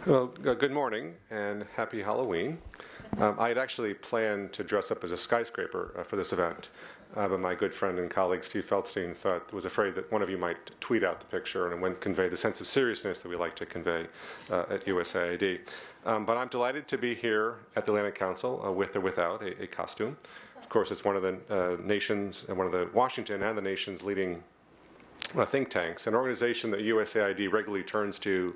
Well, good morning and happy Halloween. I had actually planned to dress up as a skyscraper for this event, but my good friend and colleague Steve Feierstein was afraid that one of you might tweet out the picture and it wouldn't convey the sense of seriousness that we like to convey at USAID. But I'm delighted to be here at the Atlantic Council with or without a costume. Of course, it's one of the nation's, one of the Washington and the nation's leading think tanks, an organization that USAID regularly turns to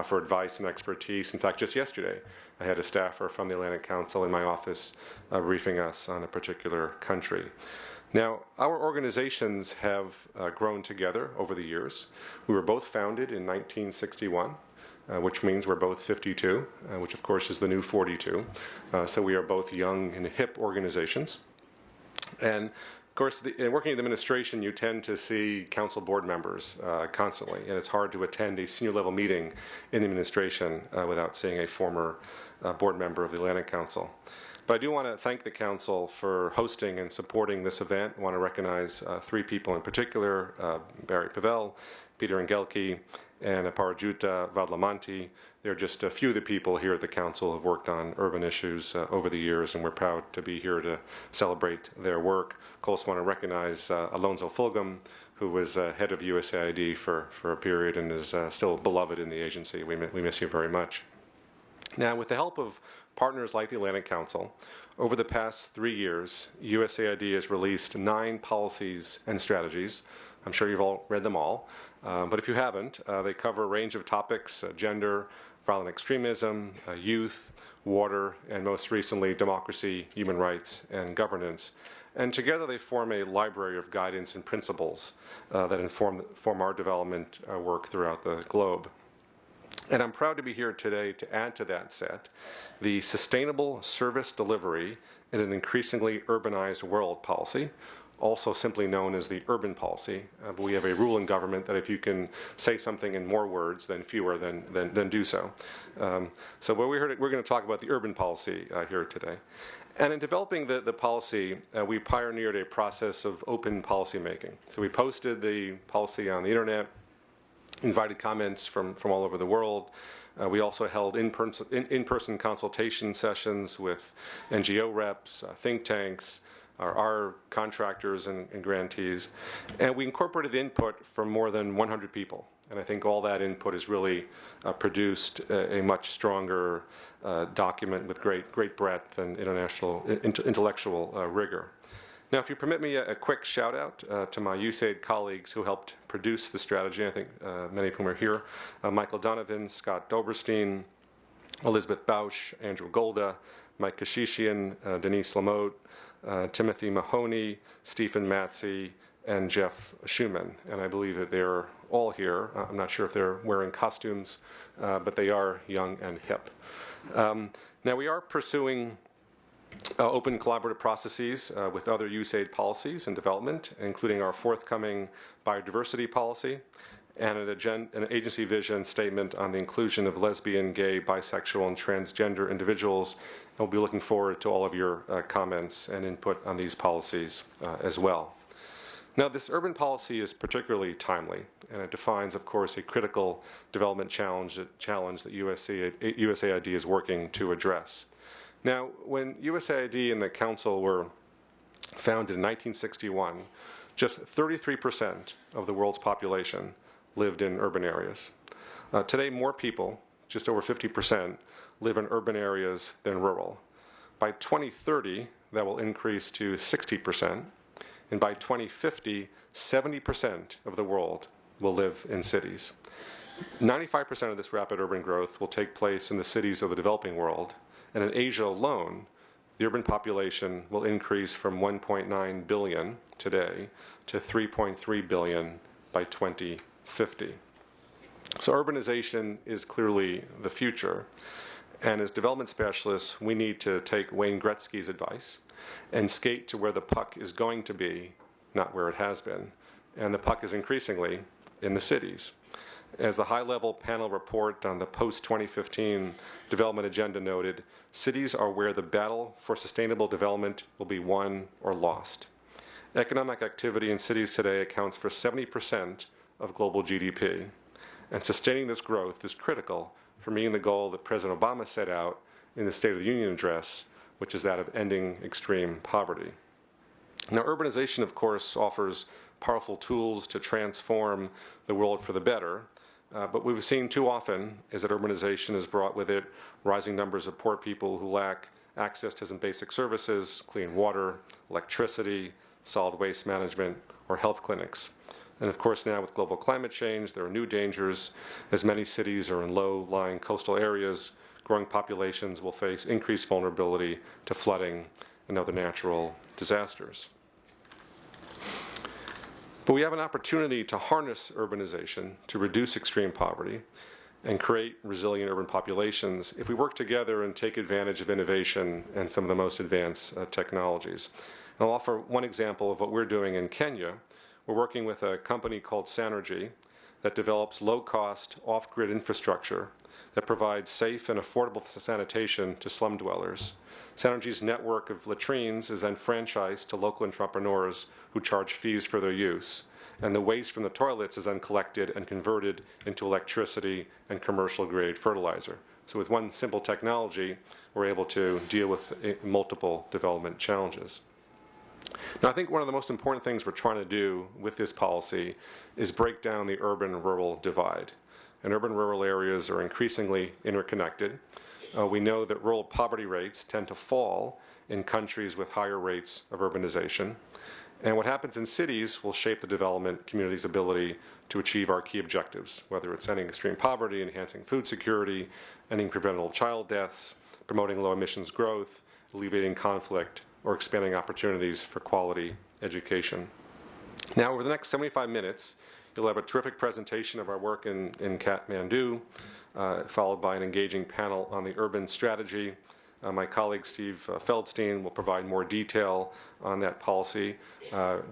for advice and expertise. In fact, just yesterday, I had a staffer from the Atlantic Council in my office briefing us on a particular country. Now, our organizations have grown together over the years. We were both founded in 1961. Which means we're both 52, which of course is the new 42. So we are both young and hip organizations. And of course, working in the administration, you tend to see council board members constantly, and it's hard to attend a senior level meeting in the administration without seeing a former board member of the Atlantic Council. But I do want to thank the Council for hosting and supporting this event. I want to recognize three people in particular, Barry Pavel, Peter Engelke, and Parajuta Vadlamanti. They're just a few of the people here at the Council who have worked on urban issues over the years, and we're proud to be here to celebrate their work. I also want to recognize Alonso Fulgham, who was head of USAID for a period and is still beloved in the agency. We miss you very much. Now, with the help of partners like the Atlantic Council, over the past 3 years, USAID has released 9 policies and strategies. I'm sure you've all read them all, but if you haven't, they cover a range of topics: gender, violent extremism, youth, water, and most recently, democracy, human rights, and governance. And together they form a library of guidance and principles that inform our development work throughout the globe. And I'm proud to be here today to add to that set the Sustainable Service Delivery in an Increasingly Urbanized World policy, also simply known as the urban policy. But we have a rule in government that if you can say something in more words than fewer, then do so. So we're going to talk about the urban policy here today. And in developing the policy, we pioneered a process of open policy making. So we posted the policy on the internet, invited comments from all over the world. We also held in-person consultation sessions with NGO reps, think tanks, our contractors and grantees. And we incorporated input from more than 100 people. And I think all that input has really produced a much stronger document with great breadth and intellectual rigor. Now, if you permit me a quick shout out to my USAID colleagues who helped produce the strategy, I think many of whom are here: Michael Donovan, Scott Doberstein, Elizabeth Bausch, Andrew Golda, Mike Kashishian, Denise Lamotte, Timothy Mahoney, Stephen Matsey, and Jeff Schuman. And I believe that they're all here. I'm not sure if they're wearing costumes, but they are young and hip. Now, we are pursuing open collaborative processes with other USAID policies and development, including our forthcoming biodiversity policy and an agency vision statement on the inclusion of lesbian, gay, bisexual, and transgender individuals. And we'll be looking forward to all of your comments and input on these policies as well. Now, this urban policy is particularly timely, and it defines, of course, a critical development challenge that USAID is working to address. Now, when USAID and the Council were founded in 1961, just 33% of the world's population lived in urban areas. Today, more people, just over 50%, live in urban areas than rural. By 2030, that will increase to 60%, and by 2050, 70% of the world will live in cities. 95% of this rapid urban growth will take place in the cities of the developing world. And in Asia alone, the urban population will increase from 1.9 billion today to 3.3 billion by 2050. So urbanization is clearly the future. And as development specialists, we need to take Wayne Gretzky's advice and skate to where the puck is going to be, not where it has been. And the puck is increasingly in the cities. As the high-level panel report on the post-2015 development agenda noted, cities are where the battle for sustainable development will be won or lost. Economic activity in cities today accounts for 70% of global GDP, and sustaining this growth is critical for meeting the goal that President Obama set out in the State of the Union address, which is that of ending extreme poverty. Now, urbanization, of course, offers powerful tools to transform the world for the better, but what we've seen too often is that urbanization has brought with it rising numbers of poor people who lack access to some basic services, clean water, electricity, solid waste management, or health clinics. And of course, now with global climate change, there are new dangers. As many cities are in low-lying coastal areas, growing populations will face increased vulnerability to flooding and other natural disasters. But we have an opportunity to harness urbanization to reduce extreme poverty and create resilient urban populations if we work together and take advantage of innovation and some of the most advanced technologies. And I'll offer one example of what we're doing in Kenya. We're working with a company called Sanergy that develops low-cost, off-grid infrastructure that provides safe and affordable sanitation to slum dwellers. Sanergy's network of latrines is then franchised to local entrepreneurs who charge fees for their use. And the waste from the toilets is then collected and converted into electricity and commercial-grade fertilizer. So with one simple technology, we're able to deal with multiple development challenges. Now, I think one of the most important things we're trying to do with this policy is break down the urban-rural divide. And urban-rural areas are increasingly interconnected. We know that rural poverty rates tend to fall in countries with higher rates of urbanization. And what happens in cities will shape the development community's ability to achieve our key objectives, whether it's ending extreme poverty, enhancing food security, ending preventable child deaths, promoting low emissions growth, alleviating conflict, or expanding opportunities for quality education. Now, over the next 75 minutes, you'll have a terrific presentation of our work in Kathmandu, followed by an engaging panel on the urban strategy. My colleague Steve Feierstein will provide more detail on that policy.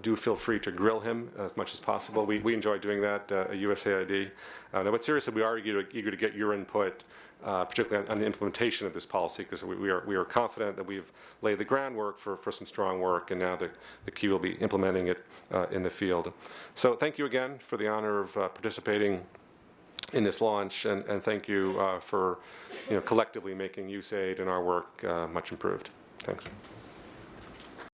Do feel free to grill him as much as possible. We enjoy doing that at USAID. No, but seriously, we are eager to get your input, particularly on the implementation of this policy, because we are confident that we've laid the groundwork for some strong work, and now the key will be implementing it in the field. So thank you again for the honor of participating in this launch, and thank you for collectively making USAID and our work much improved. Thanks.